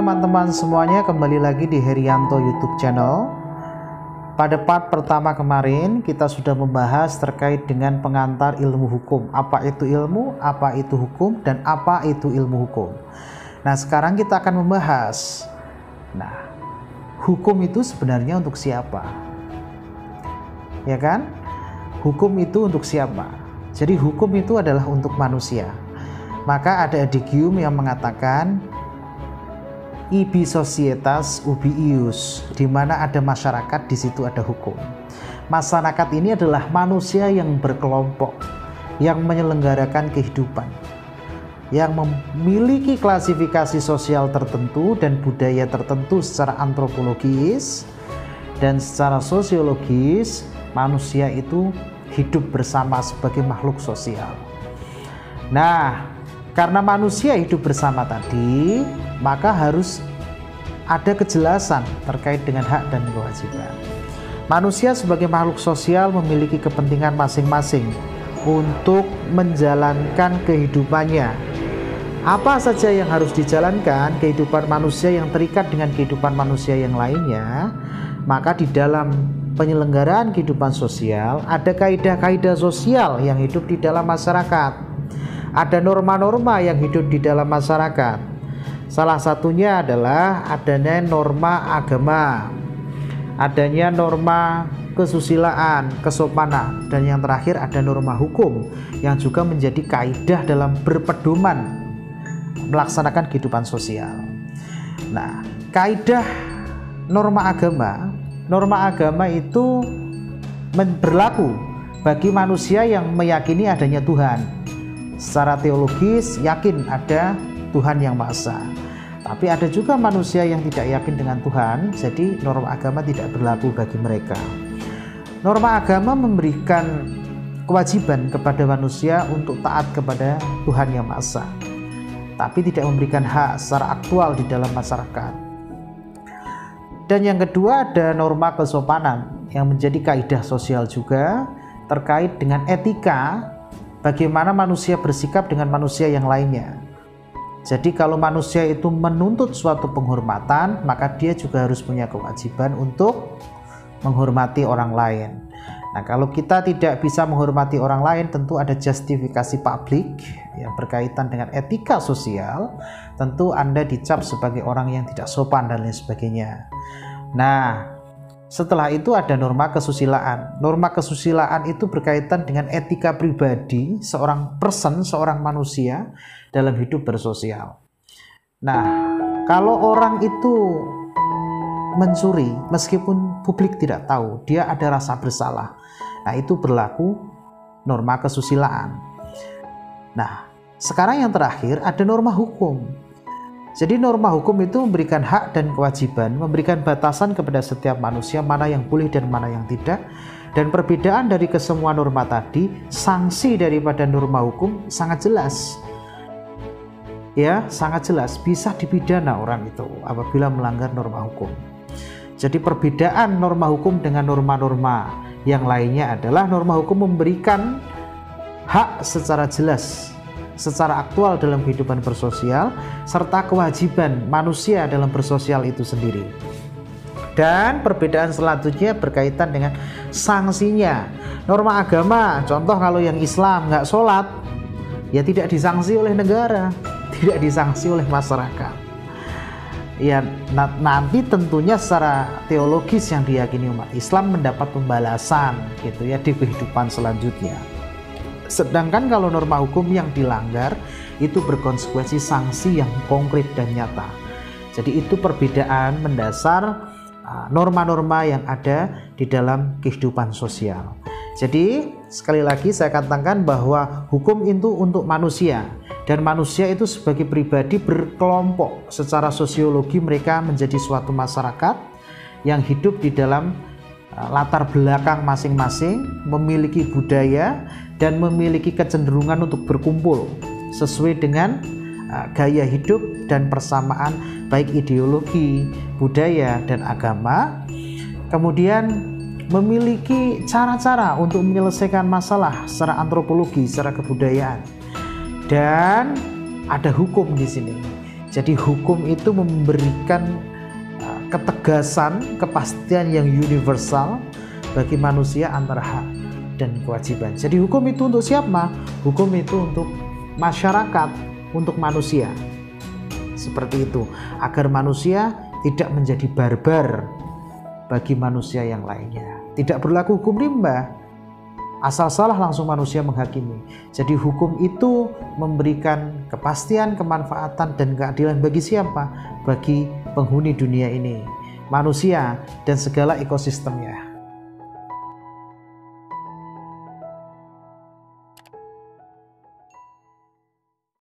teman-teman semuanya, kembali lagi di Herianto YouTube channel. Pada part pertama kemarin kita sudah membahas terkait dengan pengantar ilmu hukum. Apa itu ilmu, apa itu hukum, dan apa itu ilmu hukum. Nah, sekarang kita akan membahas, hukum itu sebenarnya untuk siapa? Ya kan? Hukum itu untuk siapa? Jadi hukum itu adalah untuk manusia. Maka ada adigium yang mengatakan ibi societas ubi ius, di mana ada masyarakat, di situ ada hukum. Masyarakat ini adalah manusia yang berkelompok, yang menyelenggarakan kehidupan, yang memiliki klasifikasi sosial tertentu dan budaya tertentu secara antropologis, dan secara sosiologis manusia itu hidup bersama sebagai makhluk sosial. Nah, karena manusia hidup bersama tadi, maka harus ada kejelasan terkait dengan hak dan kewajiban. Manusia sebagai makhluk sosial memiliki kepentingan masing-masing untuk menjalankan kehidupannya. Apa saja yang harus dijalankan kehidupan manusia yang terikat dengan kehidupan manusia yang lainnya, maka di dalam penyelenggaraan kehidupan sosial ada kaidah-kaidah sosial yang hidup di dalam masyarakat. Ada norma-norma yang hidup di dalam masyarakat. Salah satunya adalah adanya norma agama, adanya norma kesusilaan, kesopanan, dan yang terakhir ada norma hukum yang juga menjadi kaidah dalam berpedoman melaksanakan kehidupan sosial. Nah, kaidah norma agama itu berlaku bagi manusia yang meyakini adanya Tuhan. Secara teologis yakin ada Tuhan yang Maha Esa. Tapi ada juga manusia yang tidak yakin dengan Tuhan, jadi norma agama tidak berlaku bagi mereka. Norma agama memberikan kewajiban kepada manusia untuk taat kepada Tuhan yang Maha Esa, tapi tidak memberikan hak secara aktual di dalam masyarakat. Dan yang kedua ada norma kesopanan yang menjadi kaidah sosial juga terkait dengan etika, bagaimana manusia bersikap dengan manusia yang lainnya. Jadi kalau manusia itu menuntut suatu penghormatan, maka dia juga harus punya kewajiban untuk menghormati orang lain. Nah, kalau kita tidak bisa menghormati orang lain, tentu ada justifikasi publik yang berkaitan dengan etika sosial. Tentu Anda dicap sebagai orang yang tidak sopan dan lain sebagainya. Nah, setelah itu ada norma kesusilaan. Norma kesusilaan itu berkaitan dengan etika pribadi seorang seorang manusia dalam hidup bersosial. Nah, kalau orang itu mencuri meskipun publik tidak tahu, dia ada rasa bersalah. Nah, itu berlaku norma kesusilaan. Nah, sekarang yang terakhir ada norma hukum. Jadi norma hukum itu memberikan hak dan kewajiban, memberikan batasan kepada setiap manusia mana yang boleh dan mana yang tidak. Dan perbedaan dari kesemua norma tadi, sanksi daripada norma hukum sangat jelas. Ya, sangat jelas, bisa dipidana orang itu apabila melanggar norma hukum. Jadi perbedaan norma hukum dengan norma-norma yang lainnya adalah norma hukum memberikan hak secara jelas, secara aktual dalam kehidupan bersosial, serta kewajiban manusia dalam bersosial itu sendiri. Dan perbedaan selanjutnya berkaitan dengan sanksinya. Norma agama, contoh kalau yang Islam nggak sholat, ya tidak disanksi oleh negara, tidak disanksi oleh masyarakat. Ya, nanti tentunya secara teologis yang diyakini umat Islam mendapat pembalasan gitu ya di kehidupan selanjutnya. Sedangkan kalau norma hukum yang dilanggar itu berkonsekuensi sanksi yang konkret dan nyata. Jadi itu perbedaan mendasar norma-norma yang ada di dalam kehidupan sosial. Jadi sekali lagi saya katakan bahwa hukum itu untuk manusia, dan manusia itu sebagai pribadi berkelompok. Secara sosiologi mereka menjadi suatu masyarakat yang hidup di dalam latar belakang masing-masing, memiliki budaya dan memiliki kecenderungan untuk berkumpul sesuai dengan gaya hidup dan persamaan baik ideologi, budaya, dan agama. Kemudian memiliki cara-cara untuk menyelesaikan masalah secara antropologi, secara kebudayaan, dan ada hukum di sini. Jadi hukum itu memberikan ketegasan, kepastian yang universal bagi manusia antara hak dan kewajiban. Jadi hukum itu untuk siapa? Hukum itu untuk masyarakat, untuk manusia. Seperti itu, agar manusia tidak menjadi barbar bagi manusia yang lainnya. Tidak berlaku hukum rimba, asal salah langsung manusia menghakimi. Jadi hukum itu memberikan kepastian, kemanfaatan, dan keadilan bagi siapa? Bagi penghuni dunia ini, manusia dan segala ekosistemnya.